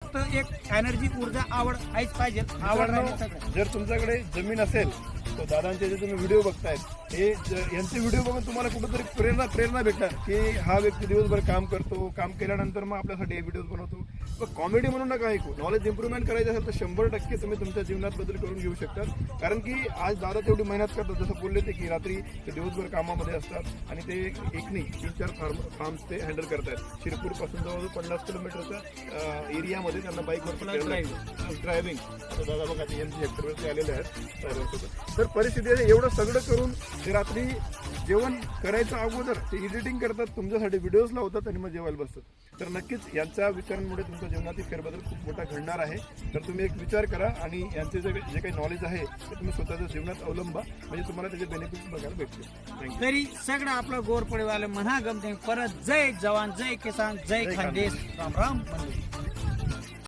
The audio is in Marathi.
फक्त एक एनर्जी ऊर्जा आवड आहेच पाहिजे. आवड राहिली सगळं. जर तुमच्याकडे जमीन असेल तर दादांचे जे तुम्ही व्हिडिओ बघतायत हे यांचे व्हिडिओ बघून तुम्हाला कुठेतरी प्रेरणा भेटणार की हा व्यक्ती दिवसभर काम करतो, काम केल्यानंतर मग आपल्यासाठी हे व्हिडिओ बनवतो. पण कॉमेडी म्हणून नका ऐकू. नॉलेज इम्प्रूव्हमेंट करायचं असेल तर 100% तुम्ही तुमच्या जीवनात बदल करून घेऊ शकता. कारण की आज दादा तेवढी मेहनत करतात, जसं बोलले ते की रात्री ते दिवसभर कामामध्ये असतात आणि ते एक नाही 3-4 फार्म्स ते हँडल करतात. शिरपूरपासून जवळजवळ 50 किलोमीटरच्या एरियामध्ये त्यांना बाईकवर ड्रायव्हिंग. आता दादा बघा TMC हेक्टरवरती आलेले आहेत. तर परिस्थिती आहे एवढं सगळं करून ते रात्री जेवण करायचं अगोदर ते एडिटिंग करतात, तुमच्यासाठी व्हिडिओज लावतात आणि मग जेवायला बसतात. तर नक्कीच यांच्या विचारांमुळे तुमच्या जीवनातील फेरबदल खूप मोठा घडणार आहे. तर तुम्ही एक विचार करा आणि यांचे जे काही नॉलेज आहे ते तुम्ही स्वतःच्या जीवनात अवलंबा, म्हणजे तुम्हाला त्याचे बेनिफिट्स बघायला भेटतील. थँक्यू. तरी सगळं आपलं गोरपडेवालं म्हणा गमते. परत जय जवान, जय किसान, जय खानदेश. राम राम.